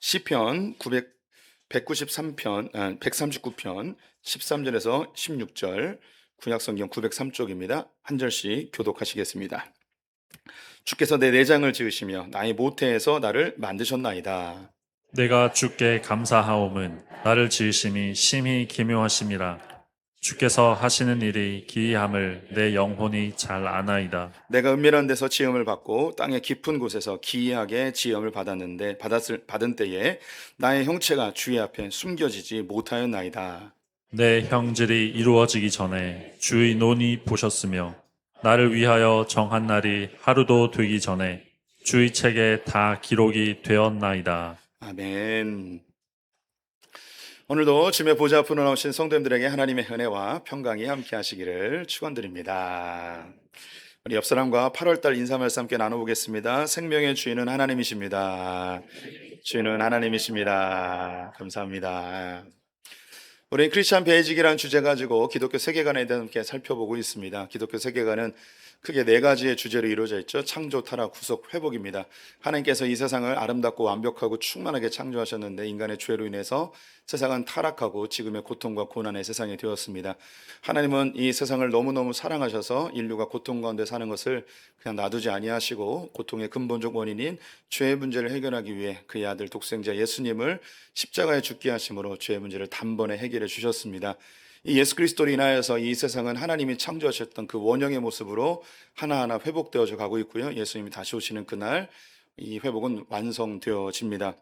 시편 193편, 139편 13절에서 16절, 구약성경 903쪽입니다. 한 절씩 교독하시겠습니다. 주께서 내 내장을 지으시며 나의 모태에서 나를 만드셨나이다. 내가 주께 감사하옴은 나를 지으심이 심히 기묘하심이라. 주께서 하시는 일이 기이함을 내 영혼이 잘 아나이다. 내가 은밀한 데서 지음을 받고 땅의 깊은 곳에서 기이하게 지음을 받은 때에 나의 형체가 주의 앞에 숨겨지지 못하였나이다. 내 형질이 이루어지기 전에 주의 눈이 보셨으며 나를 위하여 정한 날이 하루도 되기 전에 주의 책에 다 기록이 되었나이다. 아멘. 오늘도 주님의 보좌 앞으로 나오신 성도님들에게 하나님의 은혜와 평강이 함께 하시기를 축원드립니다. 우리 옆 사람과 8월달 인사 말씀 함께 나눠보겠습니다. 생명의 주인은 하나님이십니다. 주인은 하나님이십니다. 감사합니다. 우리 크리스찬 베이직이라는 주제 가지고 기독교 세계관에 대해 함께 살펴보고 있습니다. 기독교 세계관은 크게 네 가지의 주제로 이루어져 있죠. 창조, 타락, 구속, 회복입니다. 하나님께서 이 세상을 아름답고 완벽하고 충만하게 창조하셨는데 인간의 죄로 인해서 세상은 타락하고 지금의 고통과 고난의 세상이 되었습니다. 하나님은 이 세상을 너무너무 사랑하셔서 인류가 고통 가운데 사는 것을 그냥 놔두지 아니하시고 고통의 근본적 원인인 죄의 문제를 해결하기 위해 그의 아들 독생자 예수님을 십자가에 죽게 하심으로 죄의 문제를 단번에 해결해 주셨습니다. 이 예수 그리스도로 인하여서 이 세상은 하나님이 창조하셨던 그 원형의 모습으로 하나하나 회복되어져 가고 있고요. 예수님이 다시 오시는 그날 이 회복은 완성되어집니다.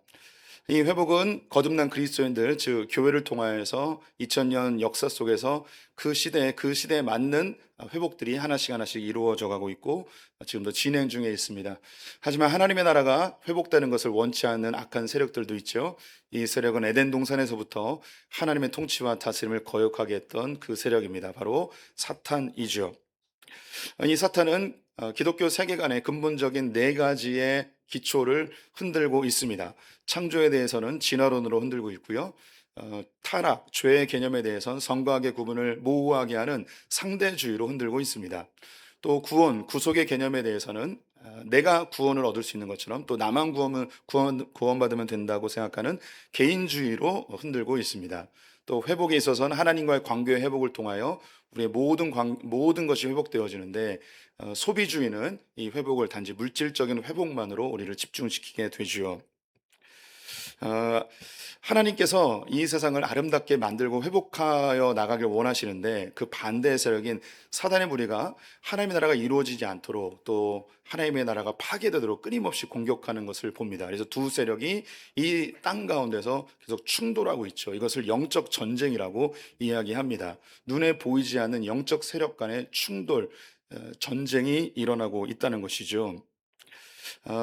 이 회복은 거듭난 그리스도인들, 즉 교회를 통하여서 2000년 역사 속에서 그 시대에 맞는 회복들이 하나씩 이루어져 가고 있고 지금도 진행 중에 있습니다. 하지만 하나님의 나라가 회복되는 것을 원치 않는 악한 세력들도 있죠. 이 세력은 에덴 동산에서부터 하나님의 통치와 다스림을 거역하게 했던 그 세력입니다. 바로 사탄이죠. 이 사탄은 기독교 세계관의 근본적인 네 가지의 기초를 흔들고 있습니다. 창조에 대해서는 진화론으로 흔들고 있고요. 타락, 죄의 개념에 대해서는 성과 악의 구분을 모호하게 하는 상대주의로 흔들고 있습니다. 또 구원, 구속의 개념에 대해서는 내가 구원을 얻을 수 있는 것처럼 또 나만 구원받으면 된다고 생각하는 개인주의로 흔들고 있습니다. 또 회복에 있어서는 하나님과의 관계의 회복을 통하여 우리의 모든 것이 회복되어지는데 소비주의는 이 회복을 단지 물질적인 회복만으로 우리를 집중시키게 되지요. 어, 하나님께서 이 세상을 아름답게 만들고 회복하여 나가길 원하시는데 그 반대 세력인 사단의 무리가 하나님의 나라가 이루어지지 않도록 또 하나님의 나라가 파괴되도록 끊임없이 공격하는 것을 봅니다. 그래서 두 세력이 이 땅 가운데서 계속 충돌하고 있죠. 이것을 영적 전쟁이라고 이야기합니다. 눈에 보이지 않는 영적 세력 간의 충돌, 전쟁이 일어나고 있다는 것이죠.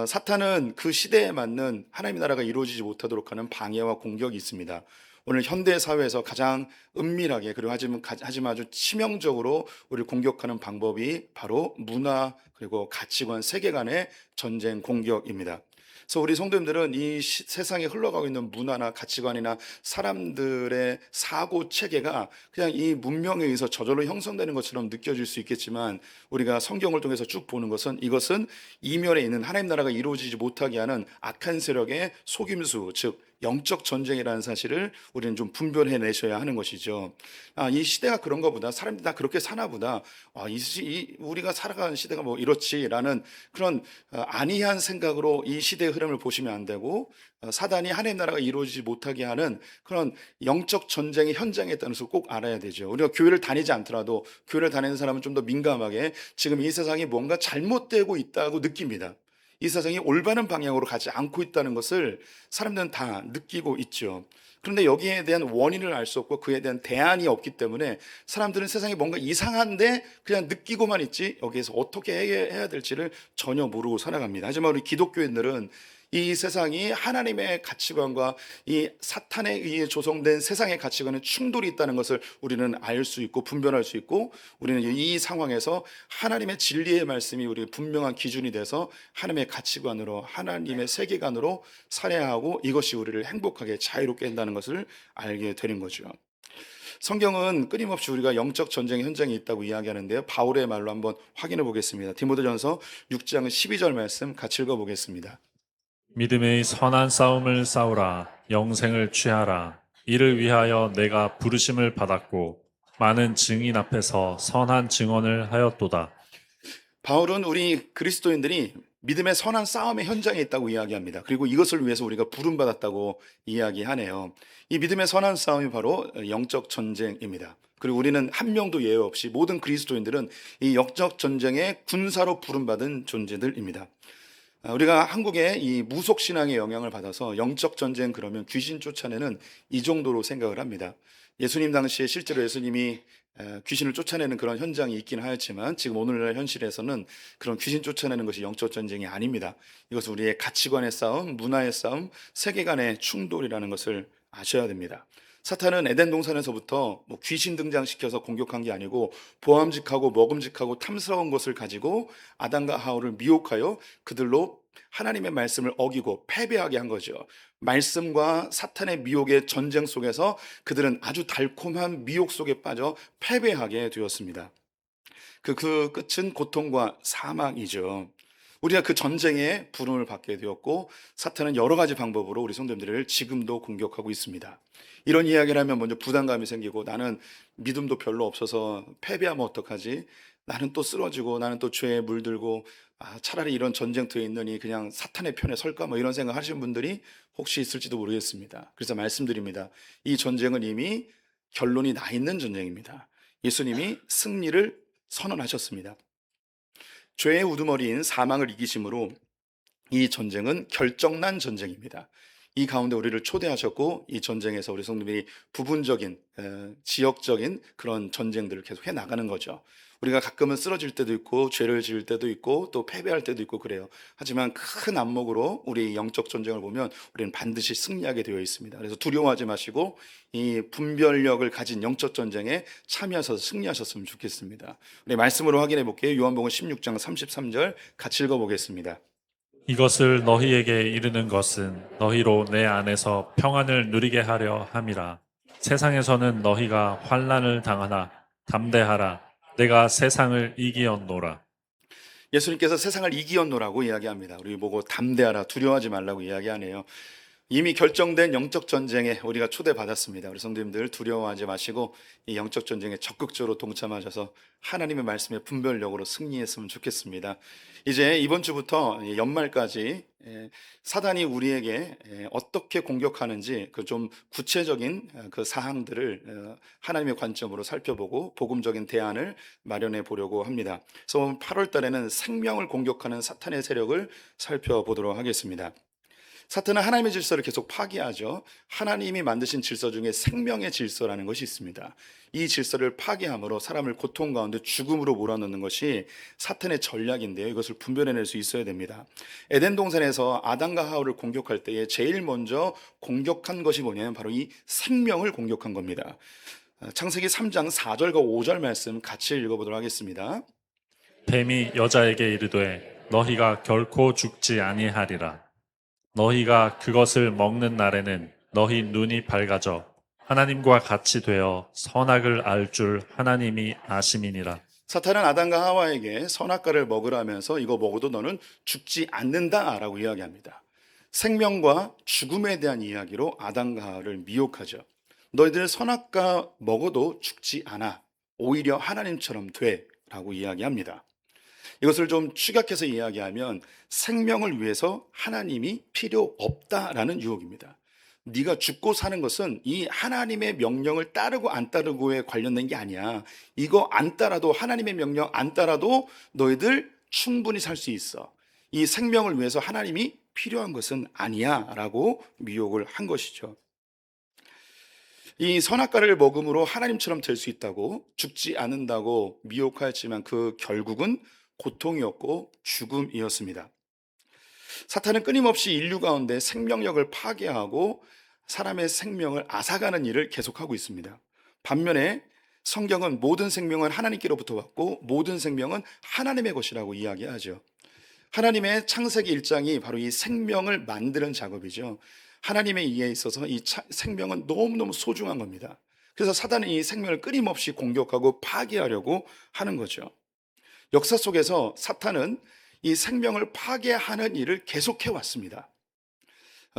사탄은 그 시대에 맞는 하나님의 나라가 이루어지지 못하도록 하는 방해와 공격이 있습니다. 오늘 현대 사회에서 가장 은밀하게 그리고 하지만 아주 치명적으로 우리를 공격하는 방법이 바로 문화 그리고 가치관 세계관의 전쟁 공격입니다. 그래서 우리 성도님들은 이 세상에 흘러가고 있는 문화나 가치관이나 사람들의 사고 체계가 그냥 이 문명에 의해서 저절로 형성되는 것처럼 느껴질 수 있겠지만 우리가 성경을 통해서 쭉 보는 것은 이것은 이면에 있는 하나님 나라가 이루어지지 못하게 하는 악한 세력의 속임수, 즉 영적 전쟁이라는 사실을 우리는 좀 분별해 내셔야 하는 것이죠. 이 시대가 그런가 보다. 사람들이 다 그렇게 사나 보다. 우리가 살아가는 시대가 뭐 이렇지라는 그런 안이한 생각으로 이 시대의 흐름을 보시면 안 되고 사단이 하나님 나라가 이루어지지 못하게 하는 그런 영적 전쟁의 현장에 있다는 것을 꼭 알아야 되죠. 우리가 교회를 다니지 않더라도 교회를 다니는 사람은 좀 더 민감하게 지금 이 세상이 뭔가 잘못되고 있다고 느낍니다. 이 세상이 올바른 방향으로 가지 않고 있다는 것을 사람들은 다 느끼고 있죠. 그런데 여기에 대한 원인을 알 수 없고 그에 대한 대안이 없기 때문에 사람들은 세상이 뭔가 이상한데 그냥 느끼고만 있지 여기에서 어떻게 해야 될지를 전혀 모르고 살아갑니다. 하지만 우리 기독교인들은 이 세상이 하나님의 가치관과 이 사탄에 의해 조성된 세상의 가치관은 충돌이 있다는 것을 우리는 알 수 있고 분별할 수 있고 우리는 이 상황에서 하나님의 진리의 말씀이 우리 분명한 기준이 돼서 하나님의 가치관으로 하나님의 세계관으로 살아야 하고 이것이 우리를 행복하게 자유롭게 한다는 것을 알게 되는 거죠. 성경은 끊임없이 우리가 영적 전쟁의 현장에 있다고 이야기하는데요. 바울의 말로 한번 확인해 보겠습니다. 디모데전서 6장 12절 말씀 같이 읽어 보겠습니다. 믿음의 선한 싸움을 싸우라. 영생을 취하라. 이를 위하여 내가 부르심을 받았고 많은 증인 앞에서 선한 증언을 하였도다. 바울은 우리 그리스도인들이 믿음의 선한 싸움의 현장에 있다고 이야기합니다. 그리고 이것을 위해서 우리가 부름받았다고 이야기하네요. 이 믿음의 선한 싸움이 바로 영적 전쟁입니다. 그리고 우리는 한 명도 예외 없이 모든 그리스도인들은 이 영적 전쟁의 군사로 부름받은 존재들입니다. 우리가 한국의 이 무속 신앙의 영향을 받아서 영적 전쟁 그러면 귀신 쫓아내는 이 정도로 생각을 합니다. 예수님 당시에 실제로 예수님이 귀신을 쫓아내는 그런 현장이 있긴 하였지만 지금 오늘날 현실에서는 그런 귀신 쫓아내는 것이 영적 전쟁이 아닙니다. 이것은 우리의 가치관의 싸움, 문화의 싸움, 세계관의 충돌이라는 것을 아셔야 됩니다. 사탄은 에덴 동산에서부터 뭐 귀신 등장시켜서 공격한 게 아니고 보암직하고 먹음직하고 탐스러운 것을 가지고 아담과 하와를 미혹하여 그들로 하나님의 말씀을 어기고 패배하게 한 거죠. 말씀과 사탄의 미혹의 전쟁 속에서 그들은 아주 달콤한 미혹 속에 빠져 패배하게 되었습니다. 그 끝은 고통과 사망이죠. 우리가 그 전쟁에 부름을 받게 되었고 사탄은 여러 가지 방법으로 우리 성도님들을 지금도 공격하고 있습니다. 이런 이야기를 하면 먼저 부담감이 생기고 나는 믿음도 별로 없어서 패배하면 어떡하지? 나는 또 쓰러지고 나는 또 죄에 물들고 차라리 이런 전쟁터에 있느니 그냥 사탄의 편에 설까 뭐 이런 생각 하시는 분들이 혹시 있을지도 모르겠습니다. 그래서 말씀드립니다. 이 전쟁은 이미 결론이 나 있는 전쟁입니다. 예수님이 승리를 선언하셨습니다. 죄의 우두머리인 사망을 이기심으로 이 전쟁은 결정난 전쟁입니다. 이 가운데 우리를 초대하셨고 이 전쟁에서 우리 성도들이 부분적인 지역적인 그런 전쟁들을 계속 해 나가는 거죠. 우리가 가끔은 쓰러질 때도 있고 죄를 지을 때도 있고 또 패배할 때도 있고 그래요. 하지만 큰 안목으로 우리 영적 전쟁을 보면 우리는 반드시 승리하게 되어 있습니다. 그래서 두려워하지 마시고 이 분별력을 가진 영적 전쟁에 참여하셔서 승리하셨으면 좋겠습니다. 우리 말씀으로 확인해 볼게요. 요한복음 16장 33절 같이 읽어보겠습니다. 이것을 너희에게 이르는 것은 너희로 내 안에서 평안을 누리게 하려 함이라. 세상에서는 너희가 환난을 당하나 담대하라. 내가 세상을 이기었노라. 예수님께서 세상을 이기었노라고 이야기합니다. 우리 보고 담대하라, 두려워하지 말라고 이야기하네요. 이미 결정된 영적 전쟁에 우리가 초대받았습니다. 우리 성도님들 두려워하지 마시고 이 영적 전쟁에 적극적으로 동참하셔서 하나님의 말씀의 분별력으로 승리했으면 좋겠습니다. 이제 이번 주부터 연말까지 사단이 우리에게 어떻게 공격하는지 그 좀 구체적인 그 사항들을 하나님의 관점으로 살펴보고 복음적인 대안을 마련해 보려고 합니다. 그래서 8월 달에는 생명을 공격하는 사탄의 세력을 살펴보도록 하겠습니다. 사탄은 하나님의 질서를 계속 파괴하죠. 하나님이 만드신 질서 중에 생명의 질서라는 것이 있습니다. 이 질서를 파괴함으로 사람을 고통 가운데 죽음으로 몰아넣는 것이 사탄의 전략인데요. 이것을 분별해낼 수 있어야 됩니다. 에덴 동산에서 아담과 하와를 공격할 때에 제일 먼저 공격한 것이 뭐냐면 바로 이 생명을 공격한 겁니다. 창세기 3장 4절과 5절 말씀 같이 읽어보도록 하겠습니다. 뱀이 여자에게 이르되 너희가 결코 죽지 아니하리라. 너희가 그것을 먹는 날에는 너희 눈이 밝아져 하나님과 같이 되어 선악을 알 줄 하나님이 아심이니라. 사탄은 아담과 하와에게 선악과를 먹으라면서 이거 먹어도 너는 죽지 않는다라고 이야기합니다. 생명과 죽음에 대한 이야기로 아담과 하와를 미혹하죠. 너희들 선악과 먹어도 죽지 않아. 오히려 하나님처럼 돼라고 이야기합니다. 이것을 좀 축약해서 이야기하면 생명을 위해서 하나님이 필요 없다라는 유혹입니다. 네가 죽고 사는 것은 이 하나님의 명령을 따르고 안 따르고에 관련된 게 아니야. 이거 안 따라도 하나님의 명령 안 따라도 너희들 충분히 살 수 있어. 이 생명을 위해서 하나님이 필요한 것은 아니야 라고 미혹을 한 것이죠. 이 선악과를 먹음으로 하나님처럼 될 수 있다고 죽지 않는다고 미혹하였지만 그 결국은 고통이었고 죽음이었습니다. 사탄은 끊임없이 인류 가운데 생명력을 파괴하고 사람의 생명을 앗아가는 일을 계속하고 있습니다. 반면에 성경은 모든 생명은 하나님께로부터 왔고 모든 생명은 하나님의 것이라고 이야기하죠. 하나님의 창세기 1장이 바로 이 생명을 만드는 작업이죠. 하나님의 이해에 있어서 이 생명은 너무너무 소중한 겁니다. 그래서 사단은 이 생명을 끊임없이 공격하고 파괴하려고 하는 거죠. 역사 속에서 사탄은 이 생명을 파괴하는 일을 계속해 왔습니다.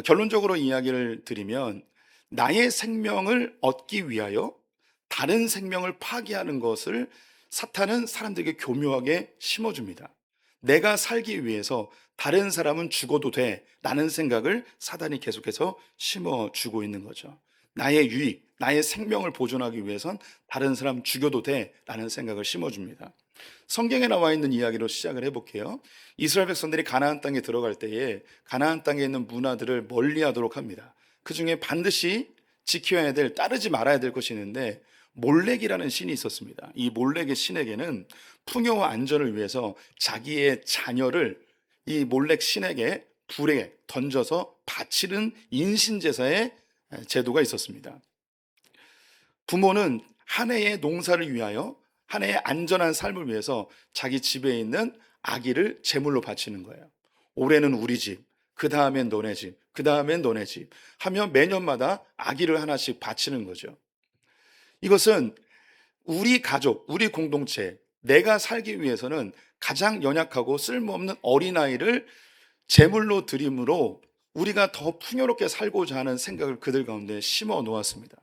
결론적으로 이야기를 드리면 나의 생명을 얻기 위하여 다른 생명을 파괴하는 것을 사탄은 사람들에게 교묘하게 심어줍니다. 내가 살기 위해서 다른 사람은 죽어도 돼 라는 생각을 사단이 계속해서 심어주고 있는 거죠. 나의 유익, 나의 생명을 보존하기 위해선 다른 사람 죽여도 돼 라는 생각을 심어줍니다. 성경에 나와 있는 이야기로 시작을 해볼게요. 이스라엘 백성들이 가나안 땅에 들어갈 때에 가나안 땅에 있는 문화들을 멀리하도록 합니다. 그 중에 반드시 지켜야 될, 따르지 말아야 될 것이 있는데 몰렉이라는 신이 있었습니다. 이 몰렉의 신에게는 풍요와 안전을 위해서 자기의 자녀를 이 몰렉 신에게 불에 던져서 바치는 인신제사의 제도가 있었습니다. 부모는 한 해의 농사를 위하여 한 해의 안전한 삶을 위해서 자기 집에 있는 아기를 제물로 바치는 거예요. 올해는 우리 집, 그 다음엔 너네 집, 그 다음엔 너네 집 하며 매년마다 아기를 하나씩 바치는 거죠. 이것은 우리 가족, 우리 공동체, 내가 살기 위해서는 가장 연약하고 쓸모없는 어린아이를 제물로 드림으로 우리가 더 풍요롭게 살고자 하는 생각을 그들 가운데 심어 놓았습니다.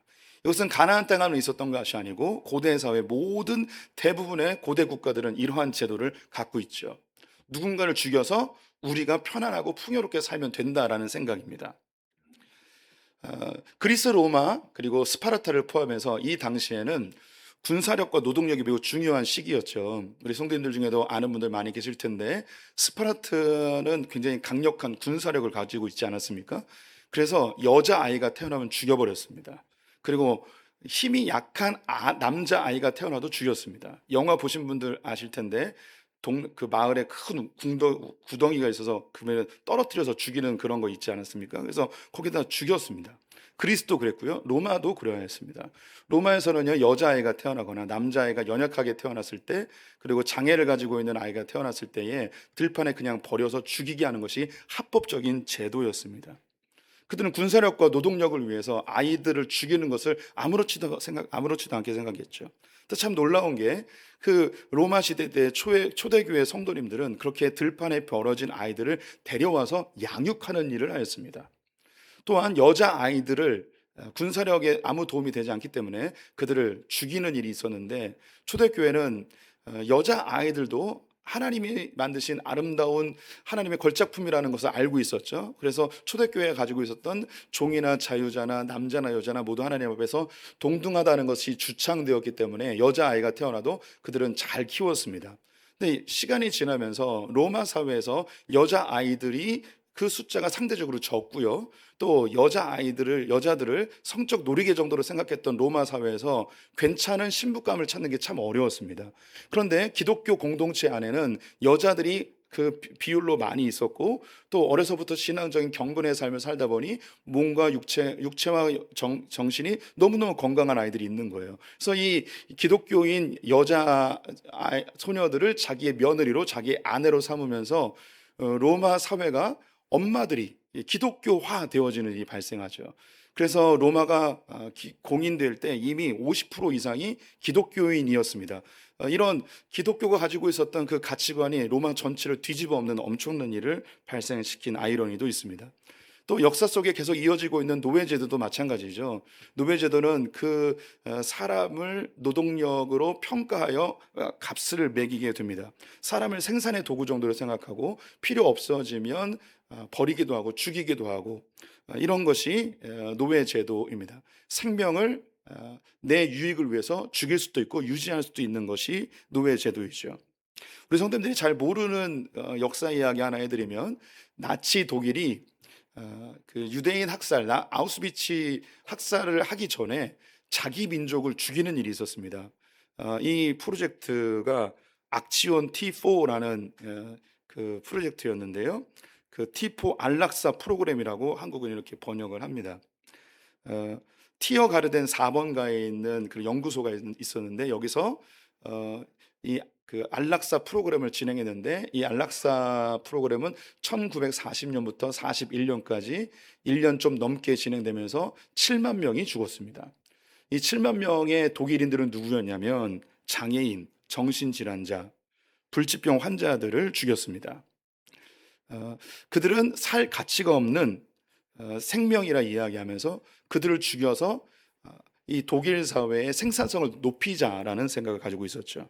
이것은 가나안 땅 안에 있었던 것이 아니고 고대 사회 모든 대부분의 고대 국가들은 이러한 제도를 갖고 있죠. 누군가를 죽여서 우리가 편안하고 풍요롭게 살면 된다라는 생각입니다. 그리스 로마 그리고 스파르타를 포함해서 이 당시에는 군사력과 노동력이 매우 중요한 시기였죠. 우리 성도님들 중에도 아는 분들 많이 계실 텐데 스파르타는 굉장히 강력한 군사력을 가지고 있지 않았습니까? 그래서 여자아이가 태어나면 죽여버렸습니다. 그리고 힘이 약한 남자아이가 태어나도 죽였습니다. 영화 보신 분들 아실 텐데 그 마을에 큰 구덩이가 있어서 그러면 떨어뜨려서 죽이는 그런 거 있지 않았습니까? 그래서 거기다 죽였습니다. 그리스도 그랬고요. 로마도 그러했습니다. 로마에서는요, 여자아이가 태어나거나 남자아이가 연약하게 태어났을 때, 그리고 장애를 가지고 있는 아이가 태어났을 때에 들판에 그냥 버려서 죽이게 하는 것이 합법적인 제도였습니다. 그들은 군사력과 노동력을 위해서 아이들을 죽이는 것을 아무렇지도 않게 생각했죠. 또 참 놀라운 게 그 로마 시대 때 초대교회 성도님들은 그렇게 들판에 벌어진 아이들을 데려와서 양육하는 일을 하였습니다. 또한 여자 아이들을 군사력에 아무 도움이 되지 않기 때문에 그들을 죽이는 일이 있었는데 초대교회는 여자 아이들도 하나님이 만드신 아름다운 하나님의 걸작품이라는 것을 알고 있었죠. 그래서 초대교회가 가지고 있었던 종이나 자유자나 남자나 여자나 모두 하나님 앞에서 동등하다는 것이 주창되었기 때문에 여자아이가 태어나도 그들은 잘 키웠습니다. 근데 시간이 지나면서 로마 사회에서 여자아이들이 그 숫자가 상대적으로 적고요. 또 여자들을 성적 놀이개 정도로 생각했던 로마 사회에서 괜찮은 신부감을 찾는 게 참 어려웠습니다. 그런데 기독교 공동체 안에는 여자들이 그 비율로 많이 있었고 또 어려서부터 신앙적인 경건의 삶을 살다 보니 몸과 육체와 정신이 너무너무 건강한 아이들이 있는 거예요. 그래서 이 기독교인 소녀들을 자기의 며느리로 자기의 아내로 삼으면서 로마 사회가 엄마들이 기독교화 되어지는 일이 발생하죠. 그래서 로마가 공인될 때 이미 50% 이상이 기독교인이었습니다. 이런 기독교가 가지고 있었던 그 가치관이 로마 전체를 뒤집어 엎는 엄청난 일을 발생시킨 아이러니도 있습니다. 또 역사 속에 계속 이어지고 있는 노예제도도 마찬가지죠. 노예제도는 그 사람을 노동력으로 평가하여 값을 매기게 됩니다. 사람을 생산의 도구 정도로 생각하고 필요 없어지면 버리기도 하고 죽이기도 하고 이런 것이 노예제도입니다. 생명을 내 유익을 위해서 죽일 수도 있고 유지할 수도 있는 것이 노예제도이죠. 우리 성도님들이 잘 모르는 역사 이야기 하나 해드리면 나치 독일이 그 유대인 학살, 아우슈비츠 학살을 하기 전에 자기 민족을 죽이는 일이 있었습니다. 이 프로젝트가 악지온 T4라는 그 프로젝트였는데요. 그 T4 안락사 프로그램이라고 한국은 이렇게 번역을 합니다. 티어가르덴 4번가에 있는 그 연구소가 있었는데 여기서 이 그 안락사 프로그램을 진행했는데 이 안락사 프로그램은 1940년부터 41년까지 1년 좀 넘게 진행되면서 7만 명이 죽었습니다. 이 7만 명의 독일인들은 누구였냐면 장애인, 정신질환자, 불치병 환자들을 죽였습니다. 그들은 살 가치가 없는 생명이라 이야기하면서 그들을 죽여서 이 독일 사회의 생산성을 높이자라는 생각을 가지고 있었죠.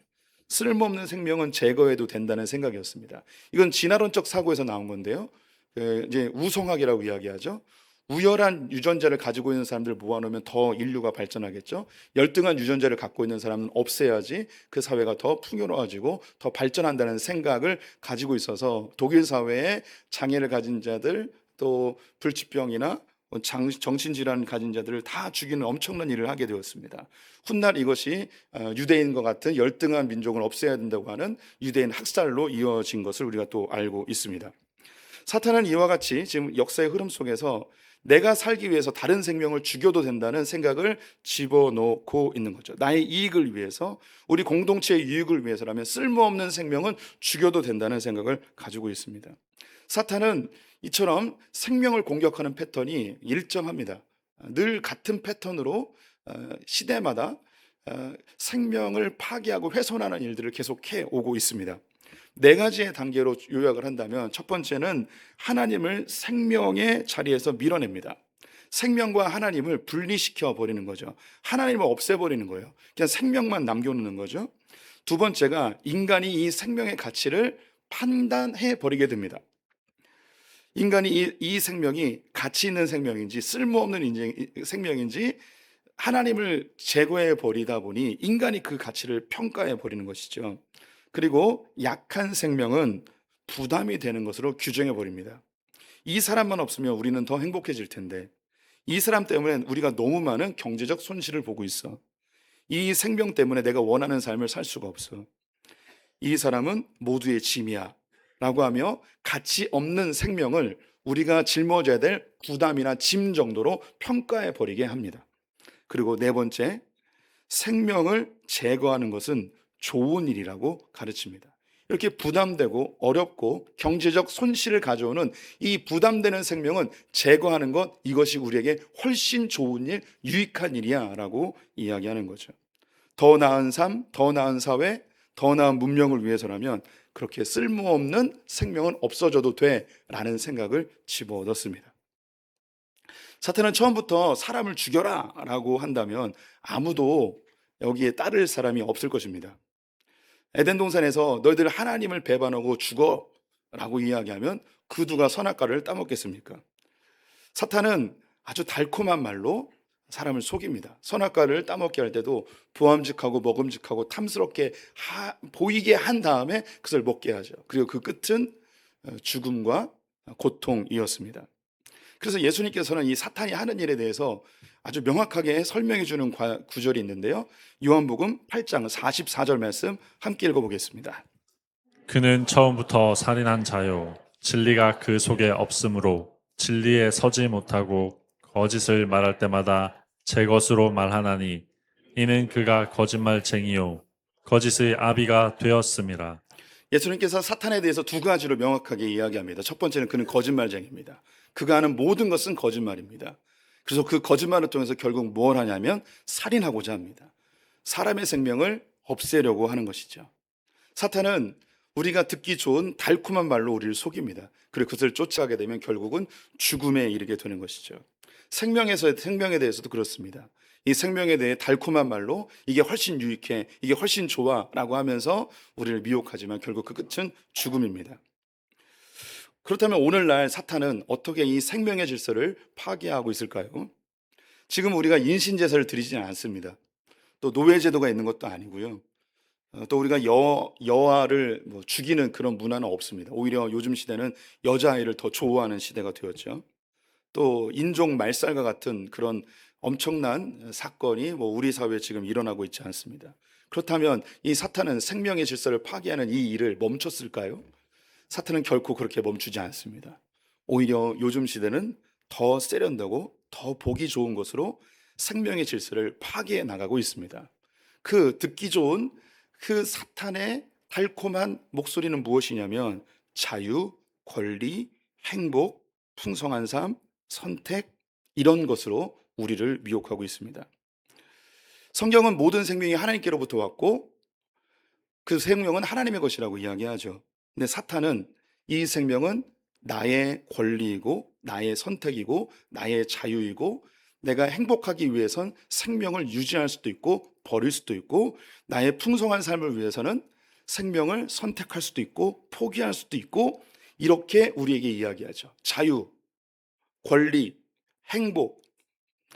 쓸모없는 생명은 제거해도 된다는 생각이었습니다. 이건 진화론적 사고에서 나온 건데요. 이제 우성학이라고 이야기하죠. 우열한 유전자를 가지고 있는 사람들 모아놓으면 더 인류가 발전하겠죠. 열등한 유전자를 갖고 있는 사람은 없애야지 그 사회가 더 풍요로워지고 더 발전한다는 생각을 가지고 있어서 독일 사회에 장애를 가진 자들, 또 불치병이나 정신질환 가진 자들을 다 죽이는 엄청난 일을 하게 되었습니다. 훗날 이것이 유대인과 같은 열등한 민족을 없애야 된다고 하는 유대인 학살로 이어진 것을 우리가 또 알고 있습니다. 사탄은 이와 같이 지금 역사의 흐름 속에서 내가 살기 위해서 다른 생명을 죽여도 된다는 생각을 집어넣고 있는 거죠. 나의 이익을 위해서, 우리 공동체의 이익을 위해서라면 쓸모없는 생명은 죽여도 된다는 생각을 가지고 있습니다. 사탄은 이처럼 생명을 공격하는 패턴이 일정합니다. 늘 같은 패턴으로 시대마다 생명을 파괴하고 훼손하는 일들을 계속해 오고 있습니다. 네 가지의 단계로 요약을 한다면, 첫 번째는 하나님을 생명의 자리에서 밀어냅니다. 생명과 하나님을 분리시켜 버리는 거죠. 하나님을 없애버리는 거예요. 그냥 생명만 남겨놓는 거죠. 두 번째가 인간이 이 생명의 가치를 판단해 버리게 됩니다. 인간이 이 생명이 가치 있는 생명인지 쓸모없는 생명인지 하나님을 제거해 버리다 보니 인간이 그 가치를 평가해 버리는 것이죠. 그리고 약한 생명은 부담이 되는 것으로 규정해 버립니다. 이 사람만 없으면 우리는 더 행복해질 텐데, 이 사람 때문에 우리가 너무 많은 경제적 손실을 보고 있어. 이 생명 때문에 내가 원하는 삶을 살 수가 없어. 이 사람은 모두의 짐이야 라고 하며 가치 없는 생명을 우리가 짊어져야 될 부담이나 짐 정도로 평가해 버리게 합니다. 그리고 네 번째, 생명을 제거하는 것은 좋은 일이라고 가르칩니다. 이렇게 부담되고 어렵고 경제적 손실을 가져오는 이 부담되는 생명은 제거하는 것, 이것이 우리에게 훨씬 좋은 일, 유익한 일이야 라고 이야기하는 거죠. 더 나은 삶, 더 나은 사회, 더 나은 문명을 위해서라면 그렇게 쓸모없는 생명은 없어져도 돼 라는 생각을 집어넣습니다. 사탄은 처음부터 사람을 죽여라 라고 한다면 아무도 여기에 따를 사람이 없을 것입니다. 에덴 동산에서 너희들 하나님을 배반하고 죽어 라고 이야기하면 그 누가 선악과를 따먹겠습니까? 사탄은 아주 달콤한 말로 사람을 속입니다. 선악과를 따먹게 할 때도 보암직하고 먹음직하고 탐스럽게 보이게 한 다음에 그것을 먹게 하죠. 그리고 그 끝은 죽음과 고통이었습니다. 그래서 예수님께서는 이 사탄이 하는 일에 대해서 아주 명확하게 설명해 주는 구절이 있는데요. 요한복음 8장 44절 말씀 함께 읽어보겠습니다. 그는 처음부터 살인한 자요 진리가 그 속에 없으므로 진리에 서지 못하고 거짓을 말할 때마다 제 것으로 말하나니 이는 그가 거짓말쟁이요 거짓의 아비가 되었음이라. 예수님께서 사탄에 대해서 두 가지로 명확하게 이야기합니다. 첫 번째는 그는 거짓말쟁이입니다. 그가 하는 모든 것은 거짓말입니다. 그래서 그 거짓말을 통해서 결국 뭘 하냐면 살인하고자 합니다. 사람의 생명을 없애려고 하는 것이죠. 사탄은 우리가 듣기 좋은 달콤한 말로 우리를 속입니다. 그리고 그것을 쫓아가게 되면 결국은 죽음에 이르게 되는 것이죠. 생명에 대해서도 그렇습니다. 이 생명에 대해 달콤한 말로 이게 훨씬 유익해, 이게 훨씬 좋아 라고 하면서 우리를 미혹하지만 결국 그 끝은 죽음입니다. 그렇다면 오늘날 사탄은 어떻게 이 생명의 질서를 파괴하고 있을까요? 지금 우리가 인신제사를 드리지는 않습니다. 또 노예제도가 있는 것도 아니고요. 또 우리가 여아를 죽이는 그런 문화는 없습니다. 오히려 요즘 시대는 여자아이를 더 좋아하는 시대가 되었죠. 또 인종 말살과 같은 그런 엄청난 사건이 우리 사회에 지금 일어나고 있지 않습니다. 그렇다면 이 사탄은 생명의 질서를 파괴하는 이 일을 멈췄을까요? 사탄은 결코 그렇게 멈추지 않습니다. 오히려 요즘 시대는 더 세련되고 더 보기 좋은 것으로 생명의 질서를 파괴해 나가고 있습니다. 그 듣기 좋은 그 사탄의 달콤한 목소리는 무엇이냐면 자유, 권리, 행복, 풍성한 삶, 선택, 이런 것으로 우리를 미혹하고 있습니다. 성경은 모든 생명이 하나님께로부터 왔고 그 생명은 하나님의 것이라고 이야기하죠. 근데 사탄은 이 생명은 나의 권리이고 나의 선택이고 나의 자유이고 내가 행복하기 위해선 생명을 유지할 수도 있고 버릴 수도 있고 나의 풍성한 삶을 위해서는 생명을 선택할 수도 있고 포기할 수도 있고 이렇게 우리에게 이야기하죠. 자유, 권리, 행복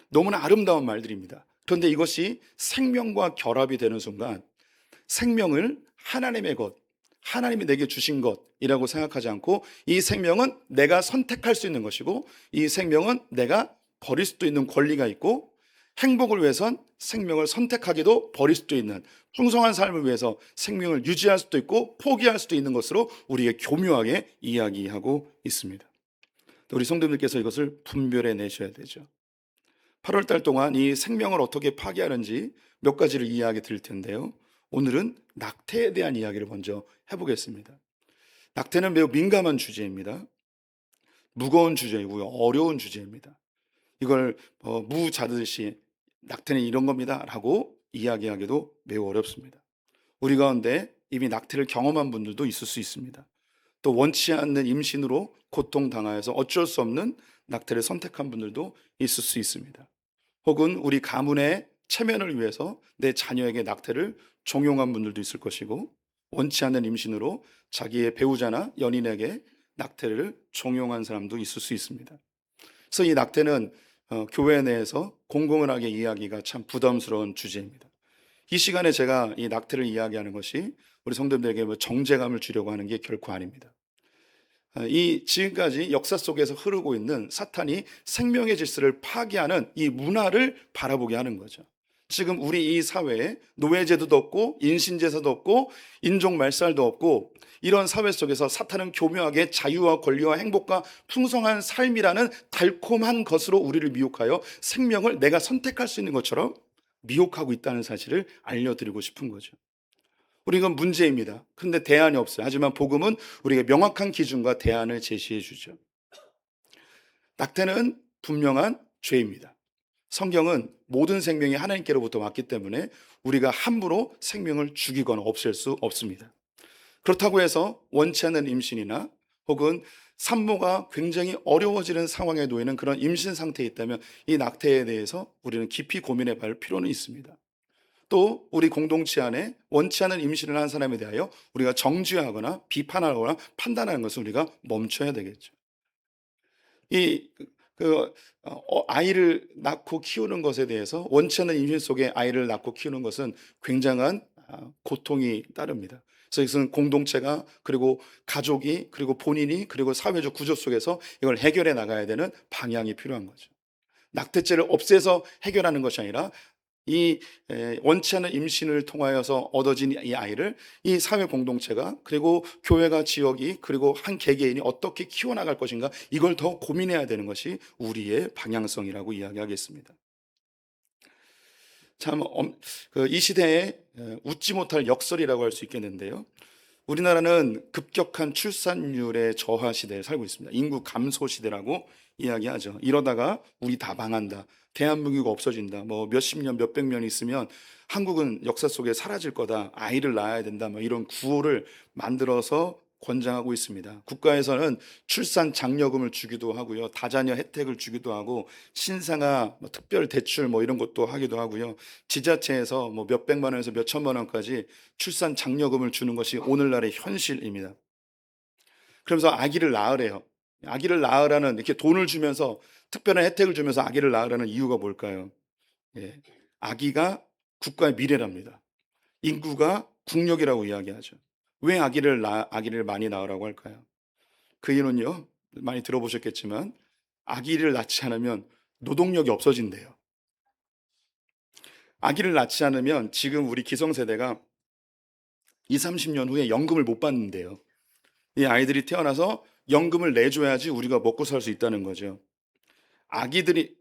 너무나 아름다운 말들입니다. 그런데 이것이 생명과 결합이 되는 순간 생명을 하나님의 것, 하나님이 내게 주신 것이라고 생각하지 않고 이 생명은 내가 선택할 수 있는 것이고 이 생명은 내가 버릴 수도 있는 권리가 있고 행복을 위해선 생명을 선택하기도 버릴 수도 있는 풍성한 삶을 위해서 생명을 유지할 수도 있고 포기할 수도 있는 것으로 우리에게 교묘하게 이야기하고 있습니다. 우리 성도님들께서 이것을 분별해 내셔야 되죠. 8월 달 동안 이 생명을 어떻게 파괴하는지 몇 가지를 이야기 드릴 텐데요. 오늘은 낙태에 대한 이야기를 먼저 해보겠습니다. 낙태는 매우 민감한 주제입니다. 무거운 주제이고요. 어려운 주제입니다. 이걸 무 자듯이 낙태는 이런 겁니다 라고 이야기하기도 매우 어렵습니다. 우리 가운데 이미 낙태를 경험한 분들도 있을 수 있습니다. 또 원치 않는 임신으로 고통당하여서 어쩔 수 없는 낙태를 선택한 분들도 있을 수 있습니다. 혹은 우리 가문의 체면을 위해서 내 자녀에게 낙태를 종용한 분들도 있을 것이고 원치 않는 임신으로 자기의 배우자나 연인에게 낙태를 종용한 사람도 있을 수 있습니다. 그래서 이 낙태는 교회 내에서 공공연하게 이야기가 참 부담스러운 주제입니다. 이 시간에 제가 이 낙태를 이야기하는 것이 우리 성도들에게 정죄감을 주려고 하는 게 결코 아닙니다. 이 지금까지 역사 속에서 흐르고 있는 사탄이 생명의 질서를 파괴하는 이 문화를 바라보게 하는 거죠. 지금 우리 이 사회에 노예제도도 없고 인신제사도 없고 인종 말살도 없고 이런 사회 속에서 사탄은 교묘하게 자유와 권리와 행복과 풍성한 삶이라는 달콤한 것으로 우리를 미혹하여 생명을 내가 선택할 수 있는 것처럼 미혹하고 있다는 사실을 알려드리고 싶은 거죠. 우리 이건 문제입니다. 그런데 대안이 없어요. 하지만 복음은 우리에게 명확한 기준과 대안을 제시해 주죠. 낙태는 분명한 죄입니다. 성경은 모든 생명이 하나님께로부터 왔기 때문에 우리가 함부로 생명을 죽이거나 없앨 수 없습니다. 그렇다고 해서 원치 않는 임신이나 혹은 산모가 굉장히 어려워지는 상황에 놓이는 그런 임신 상태에 있다면 이 낙태에 대해서 우리는 깊이 고민해 볼 필요는 있습니다. 또 우리 공동체 안에 원치 않은 임신을 한 사람에 대하여 우리가 정죄하거나 비판하거나 판단하는 것을 우리가 멈춰야 되겠죠. 이 아이를 낳고 키우는 것에 대해서 원치 않는 임신 속에 아이를 낳고 키우는 것은 굉장한 고통이 따릅니다. 그래서 이것은 공동체가 그리고 가족이 그리고 본인이 그리고 사회적 구조 속에서 이걸 해결해 나가야 되는 방향이 필요한 거죠. 낙태죄를 없애서 해결하는 것이 아니라 이 원치 않는 임신을 통하여서 얻어진 이 아이를 이 사회 공동체가 그리고 교회가 지역이 그리고 한 개개인이 어떻게 키워나갈 것인가 이걸 더 고민해야 되는 것이 우리의 방향성이라고 이야기하겠습니다. 참 이 시대에 웃지 못할 역설이라고 할 수 있겠는데요. 우리나라는 급격한 출산율의 저하 시대에 살고 있습니다. 인구 감소 시대라고 이야기하죠. 이러다가 우리 다 망한다. 대한민국이 없어진다. 뭐 몇십 년, 몇백 년 있으면 한국은 역사 속에 사라질 거다. 아이를 낳아야 된다. 뭐 이런 구호를 만들어서 권장하고 있습니다. 국가에서는 출산 장려금을 주기도 하고요. 다자녀 혜택을 주기도 하고 신생아 특별 대출 뭐 이런 것도 하기도 하고요. 지자체에서 뭐 몇백만 원에서 몇천만 원까지 출산 장려금을 주는 것이 오늘날의 현실입니다. 그러면서 아기를 낳으래요. 아기를 낳으라는 이렇게 돈을 주면서 특별한 혜택을 주면서 아기를 낳으라는 이유가 뭘까요? 예. 아기가 국가의 미래랍니다. 인구가 국력이라고 이야기하죠. 왜 아기를 많이 낳으라고 할까요? 그 이유는요, 많이 들어보셨겠지만, 아기를 낳지 않으면 노동력이 없어진대요. 아기를 낳지 않으면 지금 우리 기성세대가 20, 30년 후에 연금을 못 받는데요. 이 아이들이 태어나서 연금을 내줘야지 우리가 먹고 살 수 있다는 거죠. 아이들이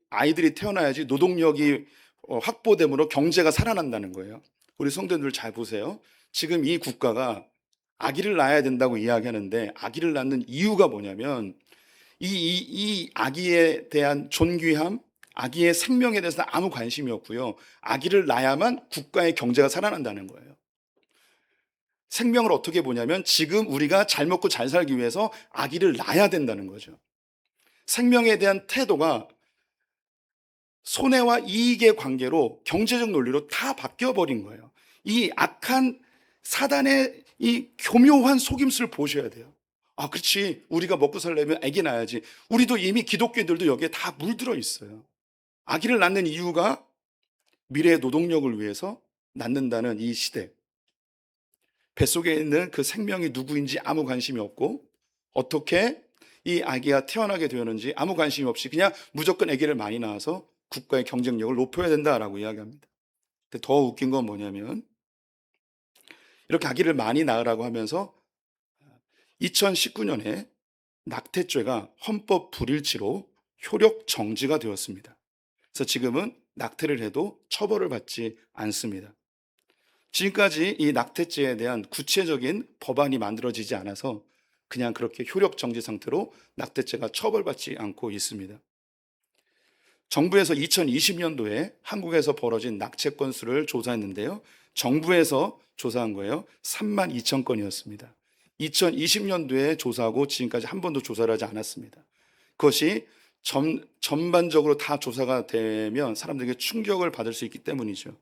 태어나야지 노동력이 확보됨으로 경제가 살아난다는 거예요. 우리 성도들 잘 보세요. 지금 이 국가가 아기를 낳아야 된다고 이야기하는데 아기를 낳는 이유가 뭐냐면 이 아기에 대한 존귀함, 아기의 생명에 대해서 아무 관심이 없고요. 아기를 낳아야만 국가의 경제가 살아난다는 거예요. 생명을 어떻게 보냐면 지금 우리가 잘 먹고 잘 살기 위해서 아기를 낳아야 된다는 거죠. 생명에 대한 태도가 손해와 이익의 관계로 경제적 논리로 다 바뀌어 버린 거예요. 이 악한 사단의 이 교묘한 속임수를 보셔야 돼요. 아, 그렇지. 우리가 먹고 살려면 아기 낳아야지. 우리도 이미 기독교인들도 여기에 다 물들어 있어요. 아기를 낳는 이유가 미래의 노동력을 위해서 낳는다는 이 시대. 뱃속에 있는 그 생명이 누구인지 아무 관심이 없고 어떻게 이 아기가 태어나게 되었는지 아무 관심이 없이 그냥 무조건 아기를 많이 낳아서 국가의 경쟁력을 높여야 된다라고 이야기합니다. 근데 더 웃긴 건 뭐냐면 이렇게 아기를 많이 낳으라고 하면서 2019년에 낙태죄가 헌법 불일치로 효력 정지가 되었습니다. 그래서 지금은 낙태를 해도 처벌을 받지 않습니다. 지금까지 이 낙태죄에 대한 구체적인 법안이 만들어지지 않아서 그냥 그렇게 효력 정지 상태로 낙태죄가 처벌받지 않고 있습니다. 정부에서 2020년도에 한국에서 벌어진 낙태 건수를 조사했는데요. 정부에서 조사한 거예요. 3만 2천 건이었습니다. 2020년도에 조사하고 지금까지 한 번도 조사를 하지 않았습니다. 그것이 전반적으로 다 조사가 되면 사람들에게 충격을 받을 수 있기 때문이죠.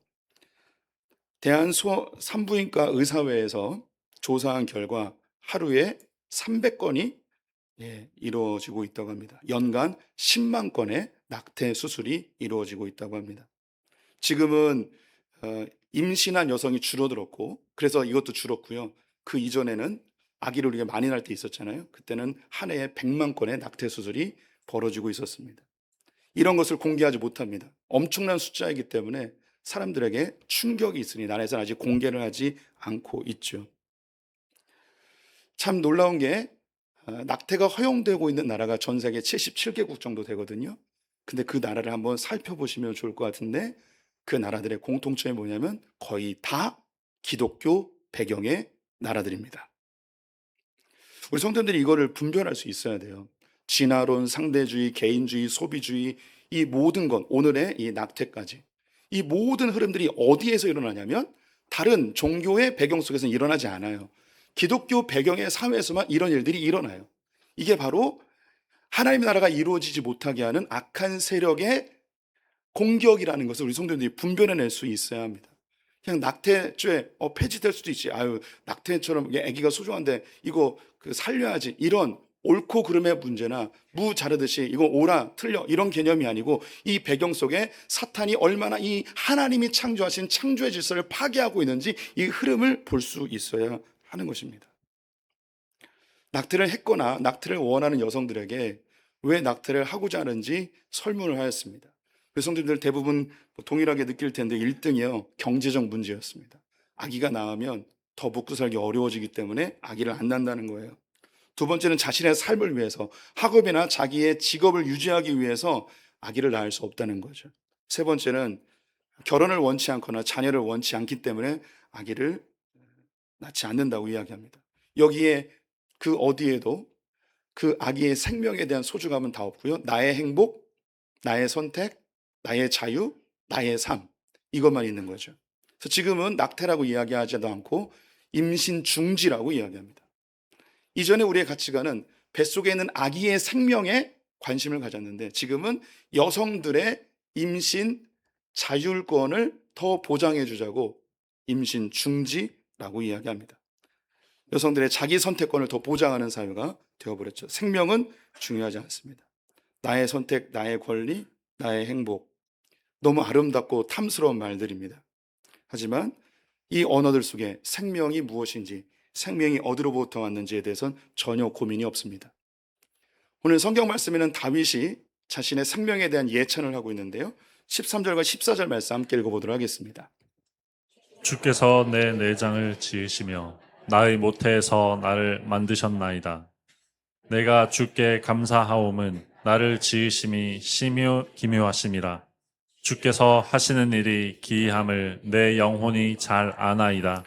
산부인과 의사회에서 조사한 결과 하루에 300건이 이루어지고 있다고 합니다. 연간 10만 건의 낙태 수술이 이루어지고 있다고 합니다. 지금은 임신한 여성이 줄어들었고 그래서 이것도 줄었고요. 그 이전에는 아기를 우리가 많이 낳을 때 있었잖아요. 그때는 한 해에 100만 건의 낙태 수술이 벌어지고 있었습니다. 이런 것을 공개하지 못합니다. 엄청난 숫자이기 때문에 사람들에게 충격이 있으니 나라에서는 아직 공개를 하지 않고 있죠. 참 놀라운 게 낙태가 허용되고 있는 나라가 전 세계 77개국 정도 되거든요. 근데 그 나라를 한번 살펴보시면 좋을 것 같은데 그 나라들의 공통점이 뭐냐면 거의 다 기독교 배경의 나라들입니다. 우리 성도들이 이거를 분별할 수 있어야 돼요. 진화론, 상대주의, 개인주의, 소비주의 이 모든 것, 오늘의 이 낙태까지 이 모든 흐름들이 어디에서 일어나냐면 다른 종교의 배경 속에서는 일어나지 않아요. 기독교 배경의 사회에서만 이런 일들이 일어나요. 이게 바로 하나님의 나라가 이루어지지 못하게 하는 악한 세력의 공격이라는 것을 우리 성도들이 분별해낼 수 있어야 합니다. 그냥 낙태죄 폐지될 수도 있지. 아유, 낙태처럼 아기가 소중한데 이거 살려야지. 이런 옳고 그름의 문제나 무 자르듯이 이거 옳아 틀려 이런 개념이 아니고 이 배경 속에 사탄이 얼마나 이 하나님이 창조하신 창조의 질서를 파괴하고 있는지 이 흐름을 볼 수 있어야 하는 것입니다. 낙태를 했거나 낙태를 원하는 여성들에게 왜 낙태를 하고자 하는지 설문을 하였습니다. 여성들들 대부분 동일하게 느낄 텐데 1등이요. 경제적 문제였습니다. 아기가 낳으면 더 먹고 살기 어려워지기 때문에 아기를 안 낳는다는 거예요. 두 번째는 자신의 삶을 위해서 학업이나 자기의 직업을 유지하기 위해서 아기를 낳을 수 없다는 거죠. 세 번째는 결혼을 원치 않거나 자녀를 원치 않기 때문에 아기를 낳지 않는다고 이야기합니다. 여기에 그 어디에도 그 아기의 생명에 대한 소중함은 다 없고요. 나의 행복, 나의 선택, 나의 자유, 나의 삶 이것만 있는 거죠. 그래서 지금은 낙태라고 이야기하지도 않고 임신 중지라고 이야기합니다. 이전에 우리의 가치관은 뱃속에 있는 아기의 생명에 관심을 가졌는데 지금은 여성들의 임신 자율권을 더 보장해 주자고 임신 중지라고 이야기합니다. 여성들의 자기 선택권을 더 보장하는 사회가 되어버렸죠. 생명은 중요하지 않습니다. 나의 선택, 나의 권리, 나의 행복. 너무 아름답고 탐스러운 말들입니다. 하지만 이 언어들 속에 생명이 무엇인지, 생명이 어디로부터 왔는지에 대해서는 전혀 고민이 없습니다. 오늘 성경 말씀에는 다윗이 자신의 생명에 대한 예찬을 하고 있는데요. 13절과 14절 말씀 함께 읽어보도록 하겠습니다. 주께서 내 내장을 지으시며 나의 모태에서 나를 만드셨나이다. 내가 주께 감사하옴은 나를 지으심이 심히 기묘하심이라. 주께서 하시는 일이 기이함을 내 영혼이 잘 아나이다.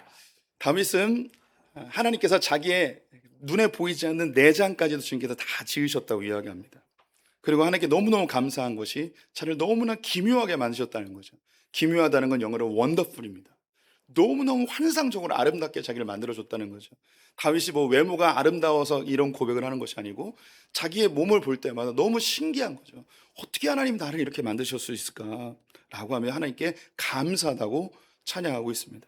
다윗은 하나님께서 자기의 눈에 보이지 않는 내장까지도 주님께서 다 지으셨다고 이야기합니다. 그리고 하나님께 너무너무 감사한 것이 자를 너무나 기묘하게 만드셨다는 거죠. 기묘하다는 건 영어로 wonderful입니다. 너무너무 환상적으로 아름답게 자기를 만들어줬다는 거죠. 다윗이 뭐 외모가 아름다워서 이런 고백을 하는 것이 아니고 자기의 몸을 볼 때마다 너무 신기한 거죠. 어떻게 하나님 나를 이렇게 만드실 수 있을까? 라고 하며 하나님께 감사하다고 찬양하고 있습니다.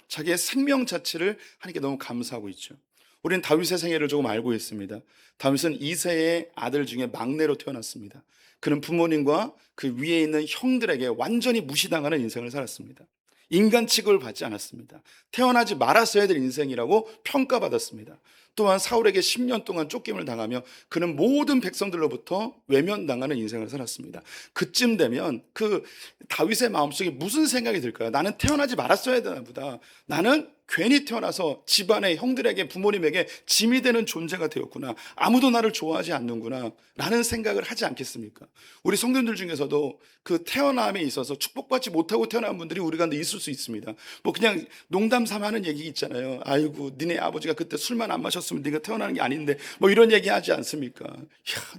자기의 생명 자체를 하나님께 너무 감사하고 있죠. 우리는 다윗의 생애를 조금 알고 있습니다. 다윗은 이세의 아들 중에 막내로 태어났습니다. 그는 부모님과 그 위에 있는 형들에게 완전히 무시당하는 인생을 살았습니다. 인간 취급을 받지 않았습니다. 태어나지 말았어야 될 인생이라고 평가받았습니다. 또한 사울에게 10년 동안 쫓김을 당하며 그는 모든 백성들로부터 외면당하는 인생을 살았습니다. 그쯤 되면 그 다윗의 마음속에 무슨 생각이 들까요? 나는 태어나지 말았어야 되나 보다. 나는 괜히 태어나서 집안의 형들에게 부모님에게 짐이 되는 존재가 되었구나. 아무도 나를 좋아하지 않는구나 라는 생각을 하지 않겠습니까? 우리 성도님들 중에서도 그 태어남에 있어서 축복받지 못하고 태어난 분들이 우리 가운데 있을 수 있습니다. 뭐 그냥 농담 삼아 하는 얘기 있잖아요. 아이고 니네 아버지가 그때 술만 안 마셨으면 네가 태어나는 게 아닌데 뭐 이런 얘기 하지 않습니까? 야,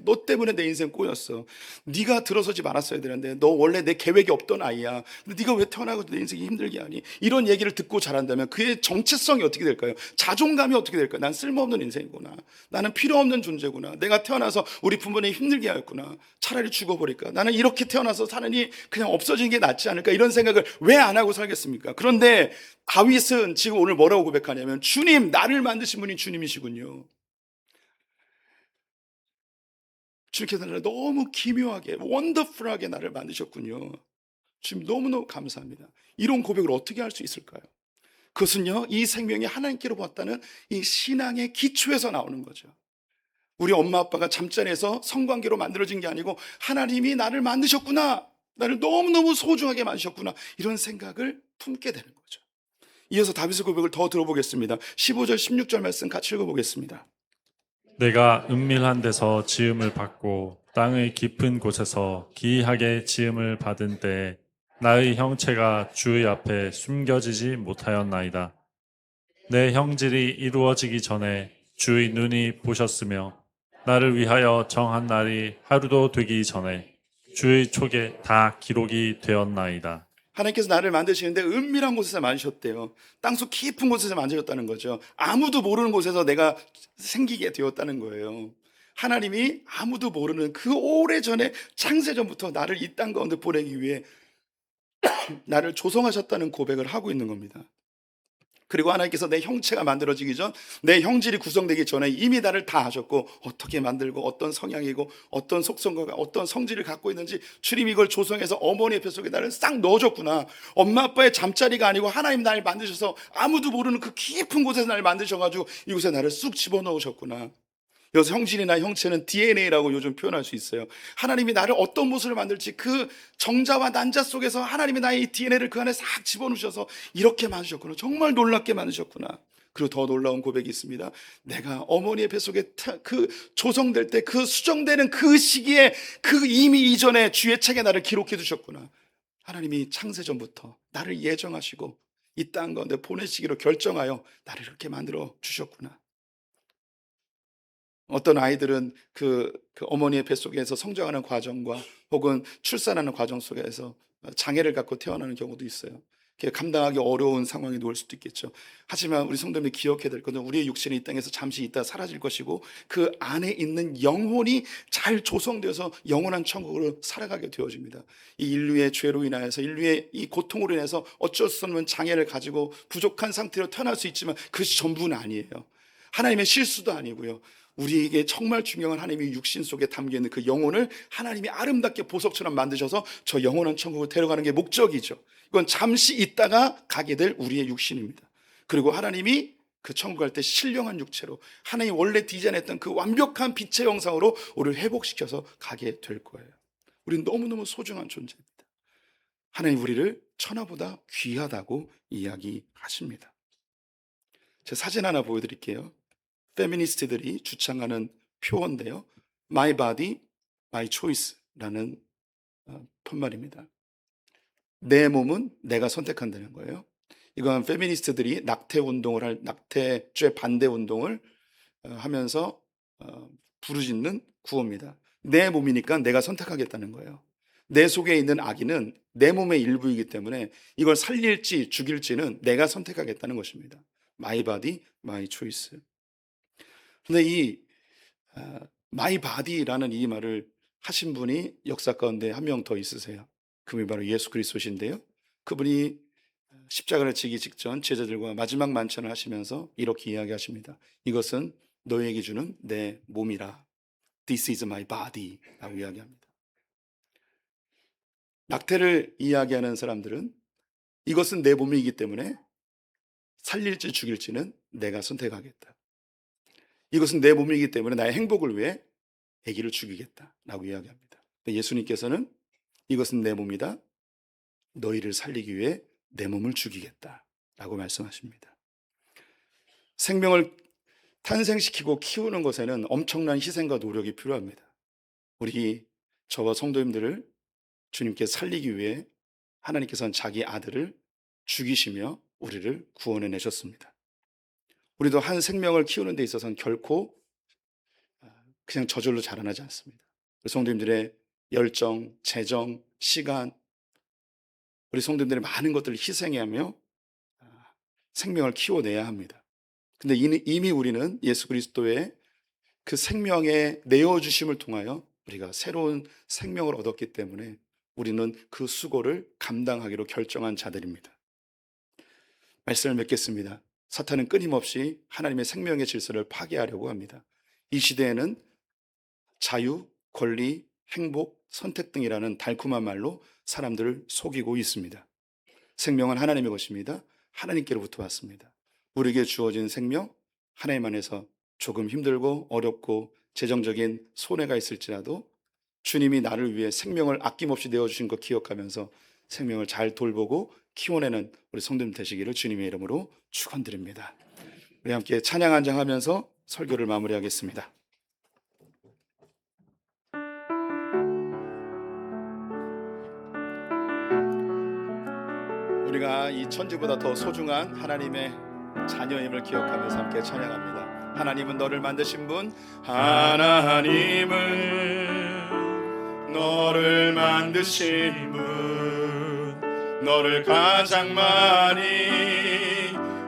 너 때문에 내 인생 꼬였어. 네가 들어서지 말았어야 되는데 너 원래 내 계획이 없던 아이야. 근데 네가 왜 태어나고 내 인생이 힘들게 하니? 이런 얘기를 듣고 자란다면 그의 정체성이 어떻게 될까요? 자존감이 어떻게 될까요? 난 쓸모없는 인생이구나. 나는 필요 없는 존재구나. 내가 태어나서 우리 부모님이 힘들게 하였구나. 차라리 죽어버릴까? 나는 이렇게 태어나서 사느니 그냥 없어지는 게 낫지 않을까? 이런 생각을 왜 안 하고 살겠습니까? 그런데 다윗은 지금 오늘 뭐라고 고백하냐면 주님, 나를 만드신 분이 주님이시군요. 주님께서 나를 너무 기묘하게 원더풀하게 나를 만드셨군요. 주님 너무너무 감사합니다. 이런 고백을 어떻게 할 수 있을까요? 그것은요, 이 생명이 하나님께로 왔다는 이 신앙의 기초에서 나오는 거죠. 우리 엄마 아빠가 잠자리에서 성관계로 만들어진 게 아니고 하나님이 나를 만드셨구나, 나를 너무너무 소중하게 만드셨구나, 이런 생각을 품게 되는 거죠. 이어서 다윗의 고백을 더 들어보겠습니다. 15절 16절 말씀 같이 읽어보겠습니다. 내가 은밀한 데서 지음을 받고 땅의 깊은 곳에서 기이하게 지음을 받은 때에 나의 형체가 주의 앞에 숨겨지지 못하였나이다. 내 형질이 이루어지기 전에 주의 눈이 보셨으며 나를 위하여 정한 날이 하루도 되기 전에 주의 촉에 다 기록이 되었나이다. 하나님께서 나를 만드시는데 은밀한 곳에서 만드셨대요. 땅속 깊은 곳에서 만드셨다는 거죠. 아무도 모르는 곳에서 내가 생기게 되었다는 거예요. 하나님이 아무도 모르는 그 오래전에 창세전부터 나를 이 땅 가운데 보내기 위해 나를 조성하셨다는 고백을 하고 있는 겁니다. 그리고 하나님께서 내 형체가 만들어지기 전, 내 형질이 구성되기 전에 이미 나를 다 하셨고, 어떻게 만들고 어떤 성향이고 어떤 속성과 어떤 성질을 갖고 있는지 주님이 이걸 조성해서 어머니의 뱃속에 나를 싹 넣어줬구나. 엄마 아빠의 잠자리가 아니고 하나님 나를 만드셔서 아무도 모르는 그 깊은 곳에서 나를 만드셔가지고 이곳에 나를 쑥 집어넣으셨구나. 여기서 형질이나 형체는 DNA라고 요즘 표현할 수 있어요. 하나님이 나를 어떤 모습을 만들지 그 정자와 난자 속에서 하나님이 나의 이 DNA를 그 안에 싹 집어넣으셔서 이렇게 만드셨구나. 정말 놀랍게 만드셨구나. 그리고 더 놀라운 고백이 있습니다. 내가 어머니의 뱃속에 그 조성될 때 그 수정되는 그 시기에 그 이미 이전에 주의 책에 나를 기록해 두셨구나. 하나님이 창세전부터 나를 예정하시고 이 땅 가운데 보내시기로 결정하여 나를 이렇게 만들어 주셨구나. 어떤 아이들은 그 어머니의 뱃속에서 성장하는 과정과 혹은 출산하는 과정 속에서 장애를 갖고 태어나는 경우도 있어요. 그게 감당하기 어려운 상황에 놓을 수도 있겠죠. 하지만 우리 성도님이 기억해야 될 것은 우리의 육신이 이 땅에서 잠시 있다 사라질 것이고 그 안에 있는 영혼이 잘 조성되어서 영원한 천국으로 살아가게 되어집니다. 이 인류의 죄로 인하여서 인류의 이 고통으로 인해서 어쩔 수 없는 장애를 가지고 부족한 상태로 태어날 수 있지만 그것이 전부는 아니에요. 하나님의 실수도 아니고요. 우리에게 정말 중요한 하나님의 육신 속에 담겨있는 그 영혼을 하나님이 아름답게 보석처럼 만드셔서 저 영원한 천국을 데려가는 게 목적이죠. 이건 잠시 있다가 가게 될 우리의 육신입니다. 그리고 하나님이 그 천국 갈 때 신령한 육체로 하나님이 원래 디자인했던 그 완벽한 빛의 형상으로 우리를 회복시켜서 가게 될 거예요. 우리는 너무너무 소중한 존재입니다. 하나님 우리를 천하보다 귀하다고 이야기하십니다. 제 사진 하나 보여드릴게요. 페미니스트들이 주창하는 표어인데요. My body, my choice라는 푯말입니다. 내 몸은 내가 선택한다는 거예요. 이건 페미니스트들이 낙태죄 반대 운동을 하면서 부르짖는 구호입니다. 내 몸이니까 내가 선택하겠다는 거예요. 내 속에 있는 아기는 내 몸의 일부이기 때문에 이걸 살릴지 죽일지는 내가 선택하겠다는 것입니다. My body, my choice. 근데 이 my body라는 이 말을 하신 분이 역사 가운데 한 명 더 있으세요. 그분이 바로 예수 그리스도신데요. 그분이 십자가를 지기 직전 제자들과 마지막 만찬을 하시면서 이렇게 이야기하십니다. 이것은 너희에게 주는 내 몸이라. This is my body 라고 이야기합니다. 낙태를 이야기하는 사람들은 이것은 내 몸이기 때문에 살릴지 죽일지는 내가 선택하겠다. 이것은 내 몸이기 때문에 나의 행복을 위해 아기를 죽이겠다 라고 이야기합니다. 예수님께서는 이것은 내 몸이다. 너희를 살리기 위해 내 몸을 죽이겠다 라고 말씀하십니다. 생명을 탄생시키고 키우는 것에는 엄청난 희생과 노력이 필요합니다. 우리 저와 성도님들을 주님께 살리기 위해 하나님께서는 자기 아들을 죽이시며 우리를 구원해 내셨습니다. 우리도 한 생명을 키우는 데 있어서는 결코 그냥 저절로 자라나지 않습니다. 우리 성도님들의 열정, 재정, 시간, 우리 성도님들의 많은 것들을 희생하며 생명을 키워내야 합니다. 근데 이미 우리는 예수 그리스도의 그 생명의 내어주심을 통하여 우리가 새로운 생명을 얻었기 때문에 우리는 그 수고를 감당하기로 결정한 자들입니다. 말씀을 맺겠습니다. 사탄은 끊임없이 하나님의 생명의 질서를 파괴하려고 합니다. 이 시대에는 자유, 권리, 행복, 선택 등이라는 달콤한 말로 사람들을 속이고 있습니다. 생명은 하나님의 것입니다. 하나님께로부터 왔습니다. 우리에게 주어진 생명, 하나님 안에서 조금 힘들고 어렵고 재정적인 손해가 있을지라도 주님이 나를 위해 생명을 아낌없이 내어주신 것 기억하면서 생명을 잘 돌보고 키워내는 우리 성도님 되시기를 주님의 이름으로 축원드립니다. 우리 함께 찬양 한 장 하면서 설교를 마무리하겠습니다. 우리가 이 천지보다 더 소중한 하나님의 자녀임을 기억하면서 함께 찬양합니다. 하나님은 너를 만드신 분, 하나님은 너를 만드신 분, 너를 가장 많이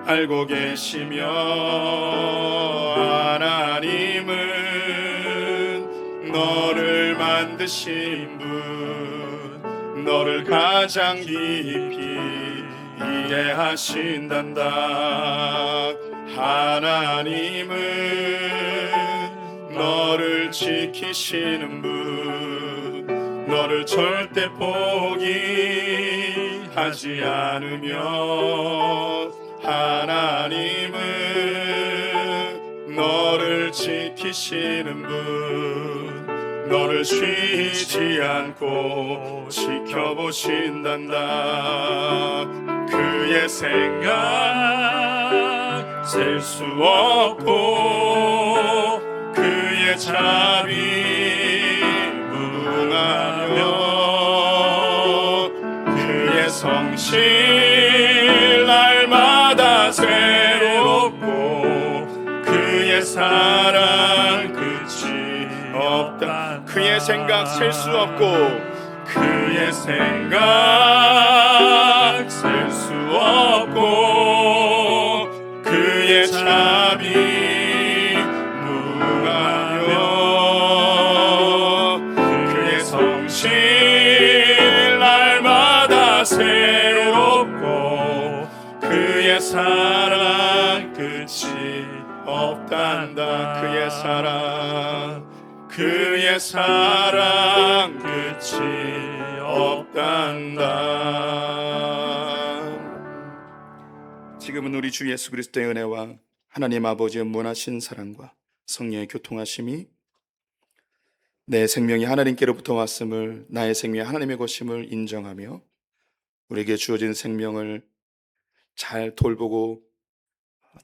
알고 계시며, 하나님은 너를 만드신 분, 너를 가장 깊이 이해하신단다. 하나님은 너를 지키시는 분, 너를 절대 포기하지 않으며, 하나님은 너를 지키시는 분, 너를 쉬지 않고 지켜보신단다. 그의 생각 셀 수 없고 그의 자비 무궁하며 그의 성실 날마다 새롭고 그의 사랑 끝이 없다. 그의 생각 셀 수 없고 그의 생각 셀 수 없고 그의 자비 무궁하며 그의 성실 날마다 새롭고 그의 사랑 끝이 없단다. 그의 사랑 끝이 없단다. 지금은 우리 주 예수 그리스도의 은혜와 하나님 아버지의 무한하신 사랑과 성령의 교통하심이 내 생명이 하나님께로부터 왔음을, 나의 생명이 하나님의 것임을 인정하며 우리에게 주어진 생명을 잘 돌보고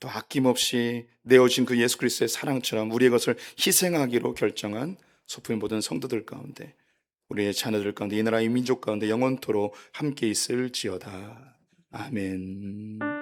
또 아낌없이 내어진 그 예수 그리스도의 사랑처럼 우리의 것을 희생하기로 결정한 소품의 모든 성도들 가운데, 우리의 자녀들 가운데, 이 나라의 민족 가운데 영원토록 함께 있을지어다. 아멘.